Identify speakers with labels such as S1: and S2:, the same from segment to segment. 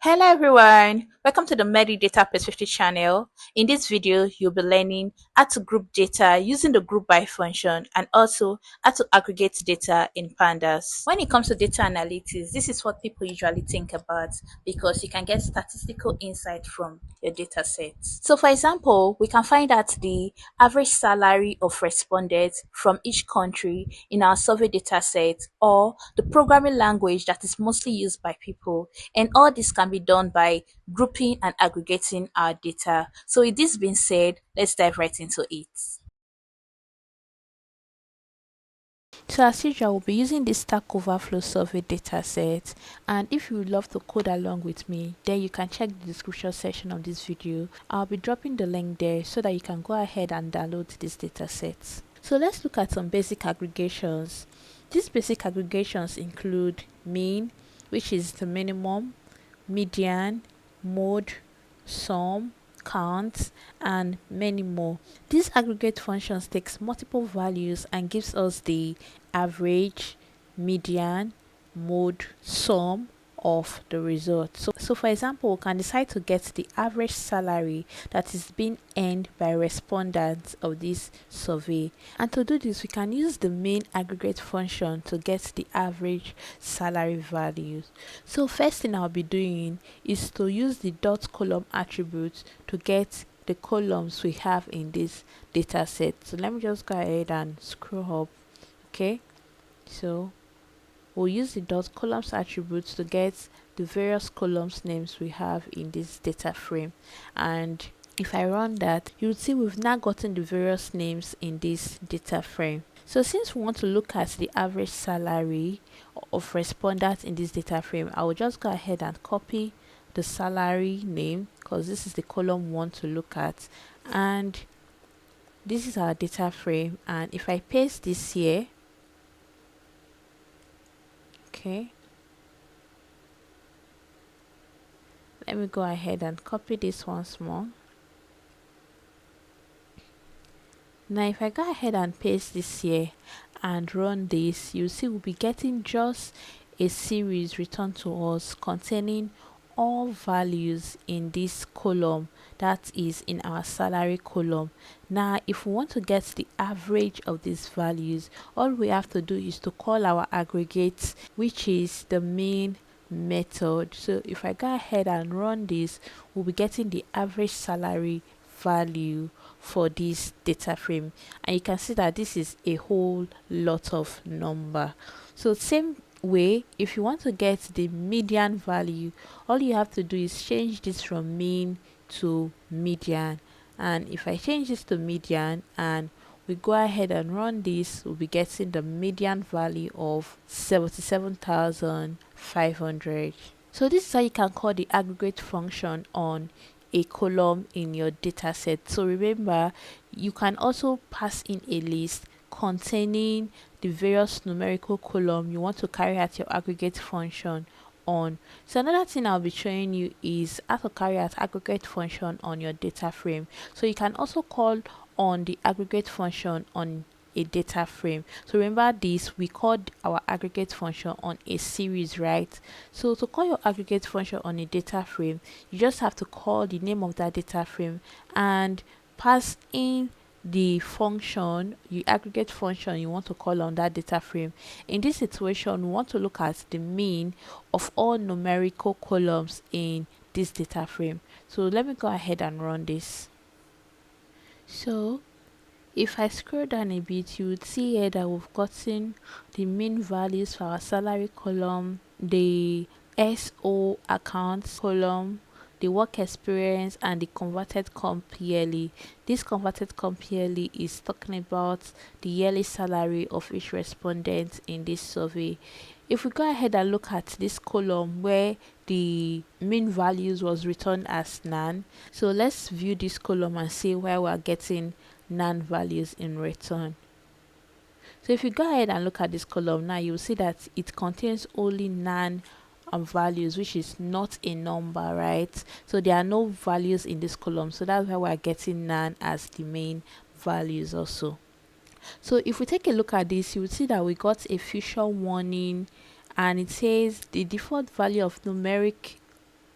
S1: Hello everyone, welcome to the Metadata Perspective channel. In this video, you'll be learning how to group data using the GroupBy function and also how to aggregate data in Pandas. When it comes to data analytics, this is what people usually think about because you can get statistical insight from your data sets. So for example, we can find out the average salary of respondents from each country in our survey data set or the programming language that is mostly used by people, and all this can be done by grouping and aggregating our data. So with this being said, let's dive right into it. So as usual, we'll be using this Stack Overflow survey dataset, and if you would love to code along with me, then you can check the description section of this video. I'll be dropping the link there so that you can go ahead and download this dataset. So let's look at some basic aggregations. These basic aggregations include mean, which is the minimum, median, mode, sum, count, and many more. These aggregate functions takes multiple values and gives us the average, median, mode, sum of the result. So for example, we can decide to get the average salary that is being earned by respondents of this survey. And to do this, we can use the main aggregate function to get the average salary values. So first thing I'll be doing is to use the dot column attribute to get the columns we have in this data set. So let me just go ahead and scroll up. Okay, so we'll use the dot columns attributes to get the various columns names we have in this data frame, and if I run that, you'll see we've now gotten the various names in this data frame. So since we want to look at the average salary of respondents in this data frame, I will just go ahead and copy the salary name because this is the column we want to look at, and this is our data frame. And if I paste this here, okay, let me go ahead and copy this once more. Now if I go ahead and paste this here and run this, you'll see we'll be getting just a series returned to us containing all values in this column, that is in our salary column. Now if we want to get the average of these values, all we have to do is to call our aggregate, which is the main method. So if I go ahead and run this, we'll be getting the average salary value for this data frame, and you can see that this is a whole lot of number. So same way, if you want to get the median value, all you have to do is change this from mean to median, and if I change this to median and we go ahead and run this, we'll be getting the median value of 77,500. So this is how you can call the aggregate function on a column in your data set. So remember, you can also pass in a list containing the various numerical column you want to carry out your aggregate function on. So another thing I'll be showing you is how to carry out aggregate function on your data frame. So you can also call on the aggregate function on a data frame. So remember this, we called our aggregate function on a series, right? So to call your aggregate function on a data frame, you just have to call the name of that data frame and pass in the function, the aggregate function you want to call on that data frame. In this situation, we want to look at the mean of all numerical columns in this data frame. So let me go ahead and run this. So if I scroll down a bit, you would see here that we've gotten the mean values for our salary column, the SO accounts column, the work experience, and the converted comp yearly. This converted comp yearly is talking about the yearly salary of each respondent in this survey. If we go ahead and look at this column where the mean values was returned as none, so let's view this column and see where we're getting none values in return. So if you go ahead and look at this column now, you'll see that it contains only none values, which is not a number, right? So there are no values in this column, so that's why we're getting none as the main values also. So if we take a look at this, you will see that we got a future warning, and it says the default value of numeric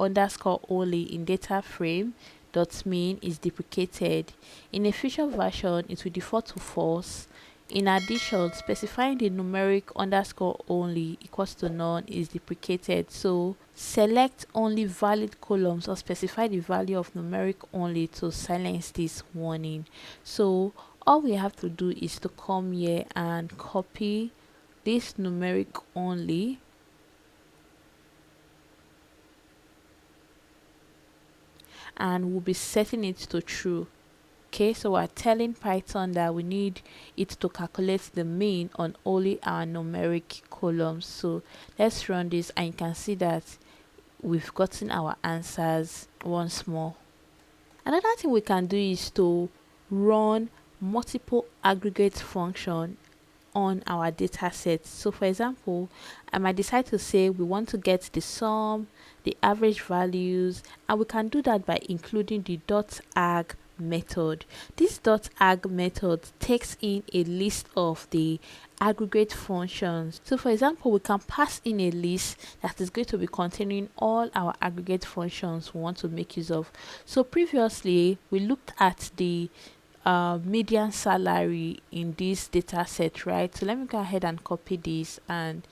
S1: underscore only in data frame dot mean is deprecated. In a future version, it will default to false. In addition, specifying the numeric underscore only equals to none is deprecated. So select only valid columns or specify the value of numeric only to silence this warning. So all we have to do is to come here and copy this numeric only and we'll be setting it to true. Okay, so we're telling Python that we need it to calculate the mean on only our numeric columns. So let's run this and you can see that we've gotten our answers once more. Another thing we can do is to run multiple aggregate function on our data set. So for example, I might decide to say we want to get the sum, the average values, and we can do that by including the .ag method. This .ag method takes in a list of the aggregate functions. So for example, we can pass in a list that is going to be containing all our aggregate functions we want to make use of. So previously we looked at the median salary in this data set, right? So let me go ahead and copy this and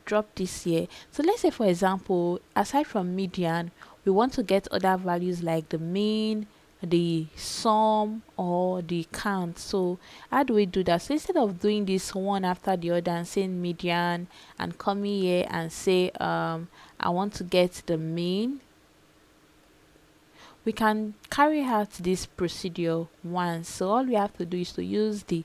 S1: drop this here. So let's say for example, aside from median, we want to get other values like the mean, the sum, or the count. So how do we do that? So instead of doing this one after the other and saying median and coming here and say I want to get the mean, we can carry out this procedure once. So all we have to do is to use the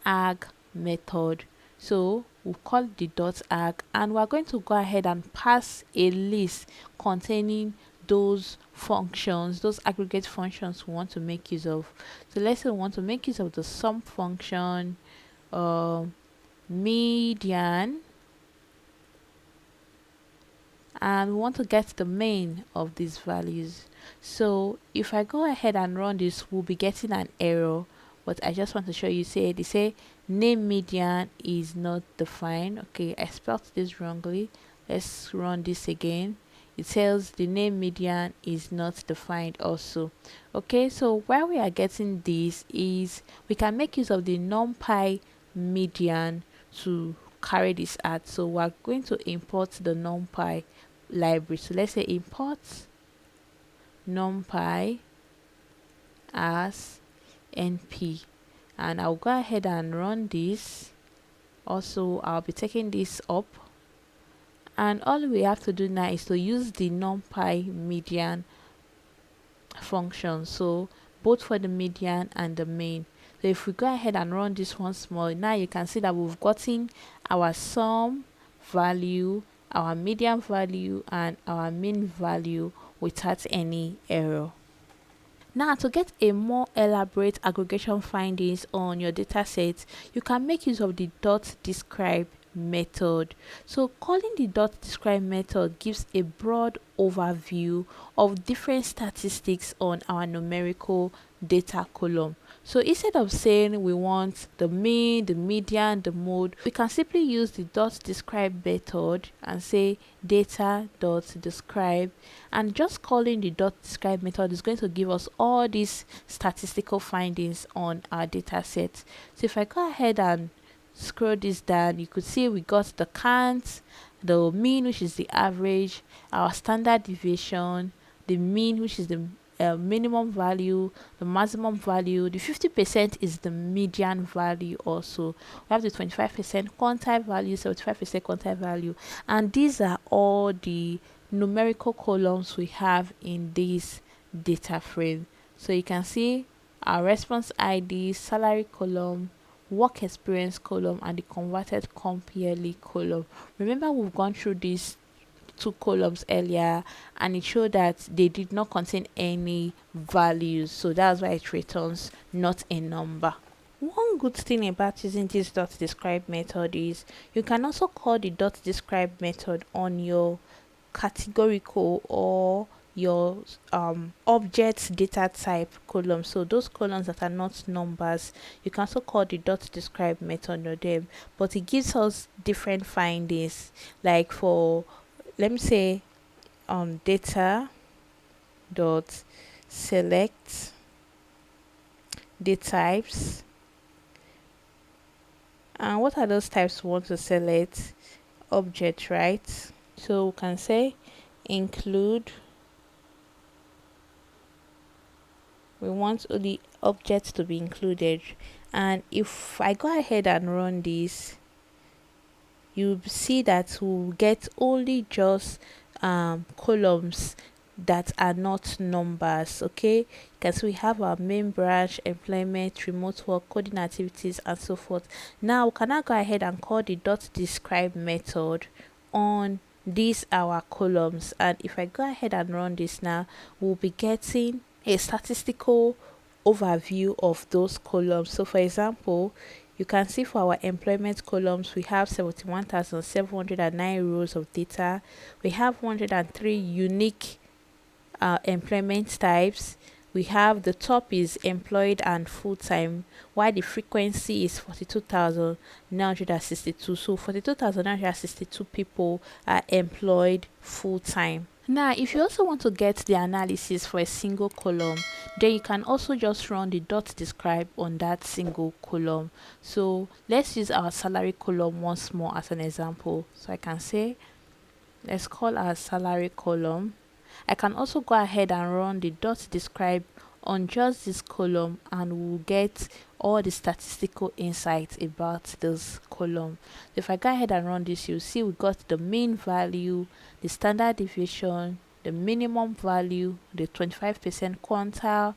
S1: .ag method. So we'll call the .ag and we're going to go ahead and pass a list containing those functions, those aggregate functions we want to make use of. So let's say we want to make use of the sum function, median, and we want to get the mean of these values. So if I go ahead and run this, we'll be getting an error, but I just want to show you. They say name median is not defined. Okay, I spelled this wrongly. Let's run this again. It says the name median is not defined also. Okay, so where we are getting this is we can make use of the numpy median to carry this out. So we're going to import the numpy library. So let's say import numpy as np, and I'll go ahead and run this. Also, I'll be taking this up, and all we have to do now is to use the numpy median function, so both for the median and the mean. So if we go ahead and run this once more, now you can see that we've gotten our sum value, our median value, and our mean value without any error. Now, to get a more elaborate aggregation findings on your dataset, you can make use of the .describe method. So calling the .describe method gives a broad overview of different statistics on our numerical data column. So instead of saying we want the mean, the median, the mode, we can simply use the .describe method and say data.describe, and just calling the .describe method is going to give us all these statistical findings on our data set. So if I go ahead and scroll this down, you could see we got the count, the mean, which is the average, our standard deviation, the mean, which is the minimum value, the maximum value, the 50% is the median value. Also we have the 25% quantile value, 75% quantile value, and these are all the numerical columns we have in this data frame. So you can see our response ID, salary column, work experience column, and the converted comp yearly column. Remember, we've gone through these two columns earlier and it showed that they did not contain any values, so that's why it returns not a number. One good thing about using this .describe method is you can also call the .describe method on your categorical or your object data type column. So those columns that are not numbers, you can also call the .describe method on them, but it gives us different findings. Like for, let me say, data dot select the types. And what are those types we want to select? Object, right? So we can say include. We want the object to be included. And if I go ahead and run this, you see that we'll get only just columns that are not numbers. Okay, you can see we have our main branch, employment, remote work, coding activities, and so forth. Now we can now go ahead and call the dot describe method on these our columns, and if I go ahead and run this now, we'll be getting a statistical overview of those columns. So for example, you can see for our employment columns, we have 71,709 rows of data. We have 103 unique employment types. We have the top is employed and full-time, while the frequency is 42,962. So 42,962 people are employed full-time. Now, if you also want to get the analysis for a single column, then you can also just run the dot describe on that single column. So let's use our salary column once more as an example. So I can say, let's call our salary column. I can also go ahead and run the dot describe on just this column, and we'll get all the statistical insights about this column. If I go ahead and run this, you'll see we got the mean value, the standard deviation, the minimum value, the 25% quantile,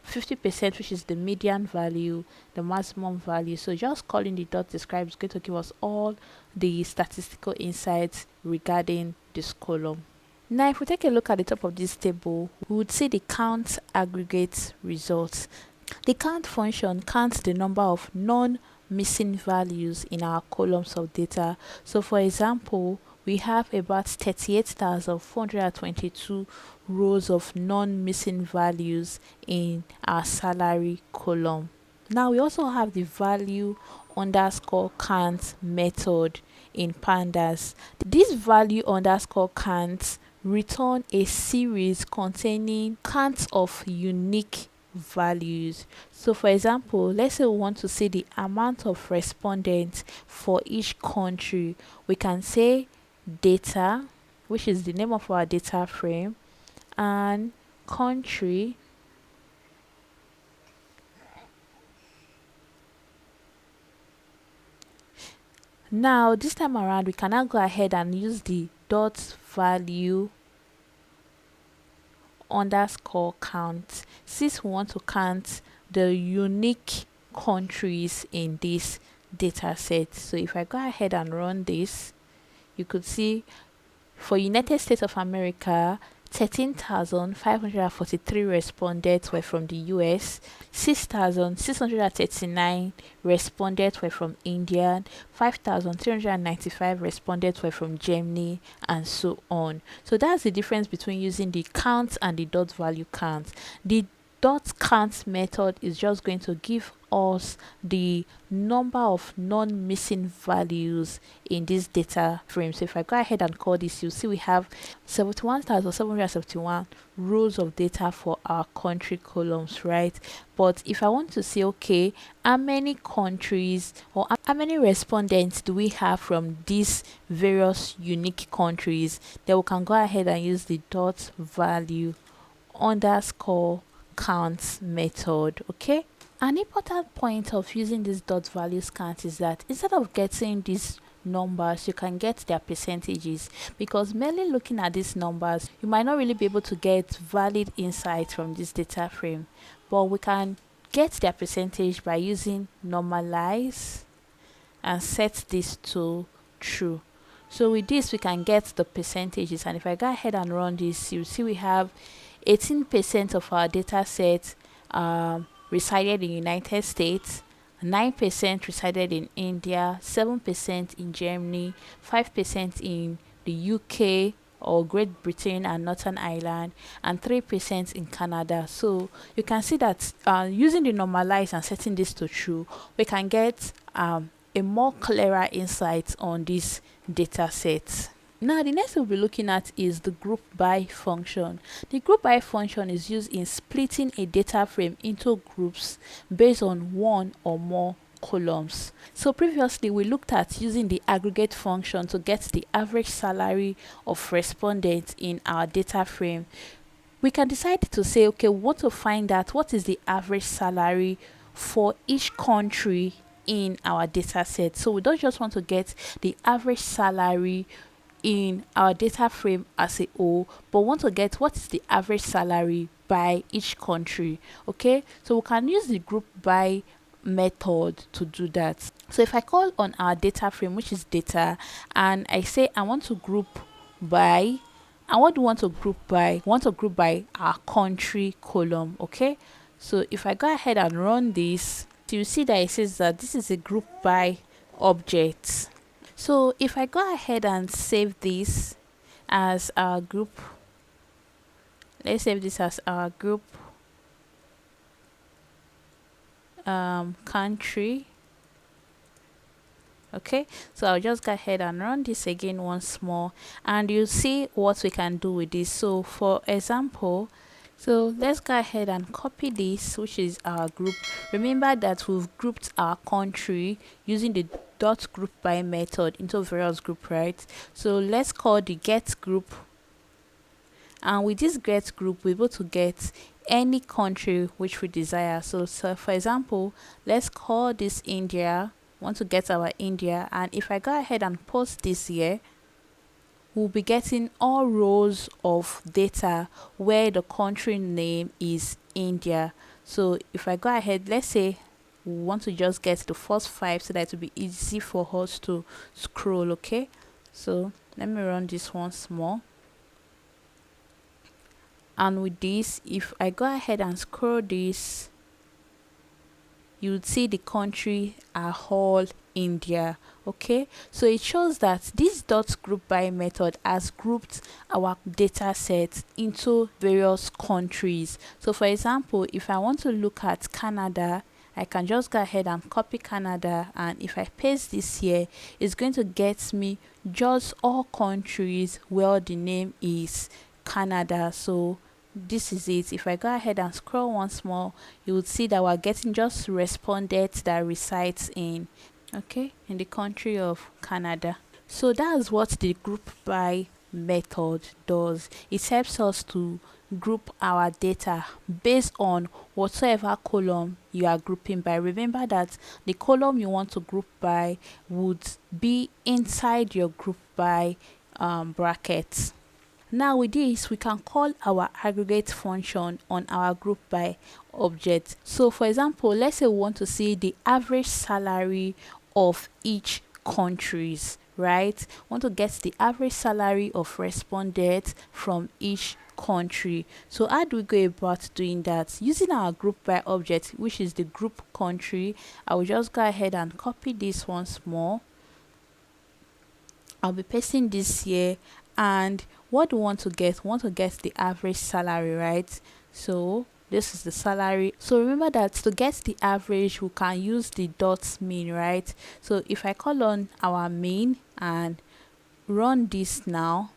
S1: 50%, which is the median value, the maximum value. So just calling the dot describe is going to give us all the statistical insights regarding this column. Now, if we take a look at the top of this table, we would see the count aggregate results. The count function counts the number of non-missing values in our columns of data. So for example, we have about 38,422 rows of non-missing values in our salary column. Now we also have the value underscore count method in Pandas. This value underscore count return a series containing counts of unique values. So for example, let's say we want to see the amount of respondents for each country. We can say data, which is the name of our data frame, and country, now this time around we can now go ahead and use the dot value underscore count, since we want to count the unique countries in this data set. So if I go ahead and run this, you could see for United States of America, 13,543 respondents were from the US, 6,639 respondents were from India, 5,395 respondents were from Germany, and so on. So that's the difference between using the count and the dot value count. The dot count method is just going to give us the number of non-missing values in this data frame. So if I go ahead and call this, you'll see we have 71,771 rows of data for our country columns, right? But if I want to say, okay, how many countries or how many respondents do we have from these various unique countries, then we can go ahead and use the dot value underscore count method. Okay, an important point of using this dot values count is that instead of getting these numbers, you can get their percentages, because merely looking at these numbers, you might not really be able to get valid insights from this data frame. But we can get their percentage by using normalize and set this to true. So with this, we can get the percentages, and if I go ahead and run this, you see we have 18% of our data set resided in United States, 9% resided in India, 7% in Germany, 5% in the UK or Great Britain and Northern Ireland, and 3% in Canada. So you can see that using the normalize and setting this to true, we can get a more clearer insight on this data set. Now the next we'll be looking at is the group by function. The group by function is used in splitting a data frame into groups based on one or more columns. So previously we looked at using the aggregate function to get the average salary of respondents in our data frame. We can decide to say, okay, we want to find out what is the average salary for each country in our data set. So we don't just want to get the average salary in our data frame as a whole, but want to get what is the average salary by each country. Okay, so we can use the group by method to do that. So if I call on our data frame, which is data, and I say I want to group by, and what do we want to group by? We want to group by our country column. Okay, so if I go ahead and run this, you see that it says that this is a group by object. So if I go ahead and save this as our group, let's save this as our group country. Okay, so I'll just go ahead and run this again once more, and you'll see what we can do with this. So for example, so let's go ahead and copy this, which is our group. Remember that we've grouped our country using the dot group by method into various group, right? So let's call the get group, and with this get group we're able to get any country which we desire. So for example, let's call this India. Want to get our India, and if I go ahead and post this here, we'll be getting all rows of data where the country name is India. So if I go ahead, let's say we want to just get the first 5 so that it will be easy for us to scroll. Okay, so let me run this once more, and with this, if I go ahead and scroll this, you would see the country are all India. Okay, so it shows that this dot group by method has grouped our data set into various countries. So for example, if I want to look at Canada, I can just go ahead and copy Canada, and if I paste this here, it's going to get me just all countries where the name is Canada. So this is it. If I go ahead and scroll once more, you would see that we're getting just respondents that resides in the country of Canada. So that's what the group by method does. It helps us to group our data based on whatsoever column you are grouping by. Remember that the column you want to group by would be inside your group by brackets. Now with this, we can call our aggregate function on our group by object. So for example, let's say we want to see the average salary of each countries, right? Want to get the average salary of respondents from each country. So how do we go about doing that? Using our group by object, which is the group country, I will just go ahead and copy this once more. I'll be pasting this here, and what do we want to get? We want to get the average salary, right? So this is the salary. So remember that to get the average, we can use the dot mean, right? So if I call on our mean and run this now,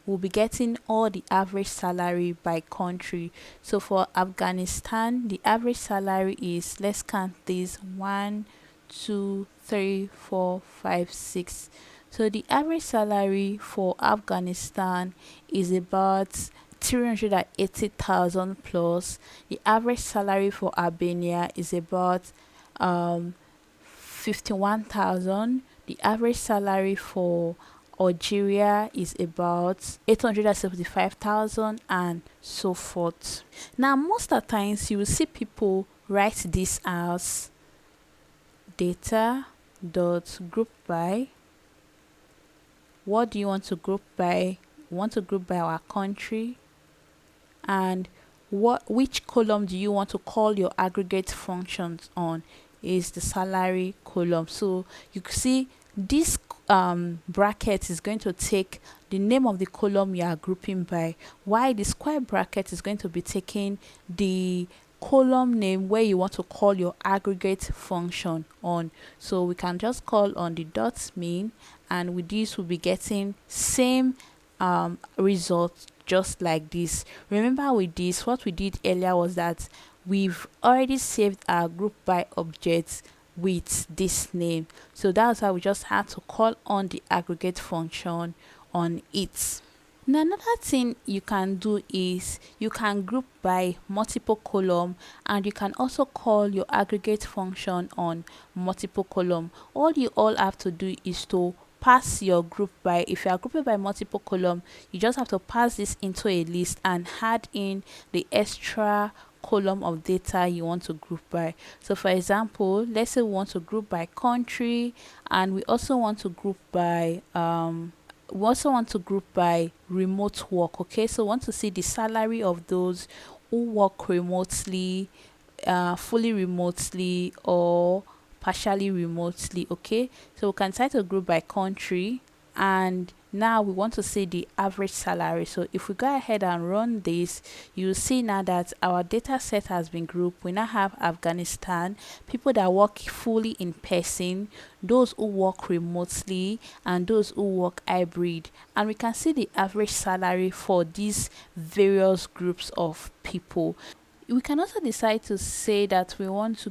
S1: we'll be getting all the average salary by country. So for Afghanistan, the average salary is, let's count this, 1 2 3 4 5 6. So the average salary for Afghanistan is about 380,000 plus. The average salary for Albania is about 51,000. The average salary for Algeria is about 875,000, and so forth. Now most of the times you will see people write this as data dot group by. What do you want to group by? We want to group by our country, and which column do you want to call your aggregate functions on is the salary column. So you can see this bracket is going to take the name of the column you are grouping by, while the square bracket is going to be taking the column name where you want to call your aggregate function on. So we can just call on the dot mean, and with this we'll be getting same result just like this. Remember, with this, what we did earlier was that we've already saved our group by objects with this name, so that's why we just had to call on the aggregate function on it. Now another thing you can do is you can group by multiple column, and you can also call your aggregate function on multiple column. All you all have to do is to pass your group by. If you are grouping by multiple column, you just have to pass this into a list and add in the extra column of data you want to group by. So for example, let's say we want to group by country, and we also want to group by remote work. Okay, so we want to see the salary of those who work remotely, fully remotely, or partially remotely. Okay, so we can try to group by country, and now we want to see the average salary. So if we go ahead and run this, you'll see now that our data set has been grouped. We now have Afghanistan, people that work fully in person, those who work remotely, and those who work hybrid, and we can see the average salary for these various groups of people. We can also decide to say that we want to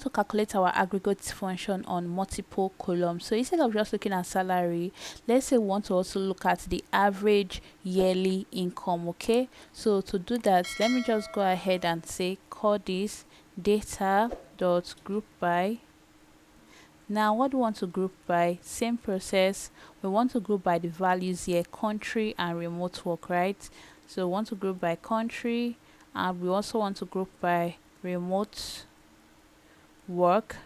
S1: calculate our aggregate function on multiple columns. So instead of just looking at salary, let's say we want to also look at the average yearly income. Okay, so to do that, let me just go ahead and say call this data.groupBy. Now what do we want to group by? Same process. We want to group by the values here, country and remote work, right? So we want to group by country, and we also want to group by remote work.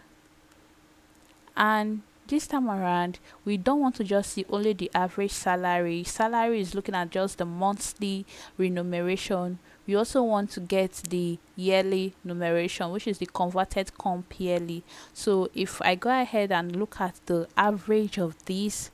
S1: And this time around, we don't want to just see only the average salary. Salary is looking at just the monthly remuneration. We also want to get the yearly remuneration, which is the converted comp yearly. So if I go ahead and look at the average of these,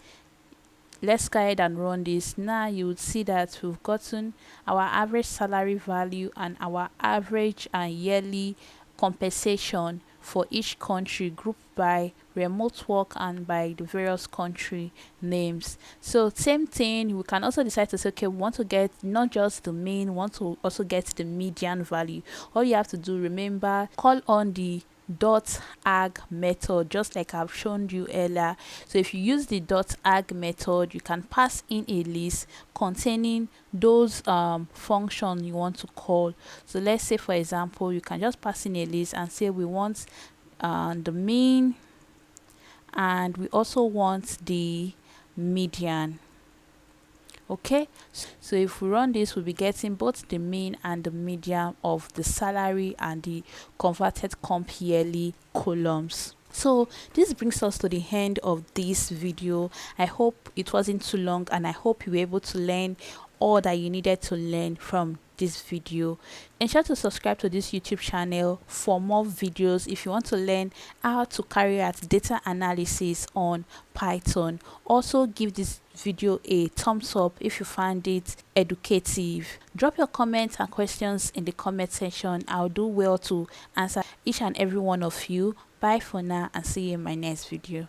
S1: let's go ahead and run this. Now you would see that we've gotten our average salary value and our average and yearly compensation for each country, grouped by remote work and by the various country names. So same thing, we can also decide to say, okay, we want to get not just the mean, we want to also get the median value. All you have to do, remember, call on the .ag method, just like I've shown you earlier. So if you use the .ag method, you can pass in a list containing those function you want to call. So let's say, for example, you can just pass in a list and say we want the mean, and we also want the median. Okay, so if we run this, we'll be getting both the mean and the median of the salary and the converted comp yearly columns. So this brings us to the end of this video. I hope it wasn't too long, and I hope you were able to learn all that you needed to learn from this video. Ensure to subscribe to this YouTube channel for more videos if you want to learn how to carry out data analysis on Python. Also give this video a thumbs up if you find it educative. Drop your comments and questions in the comment section. I'll do well to answer each and every one of you. Bye for now, and see you in my next video.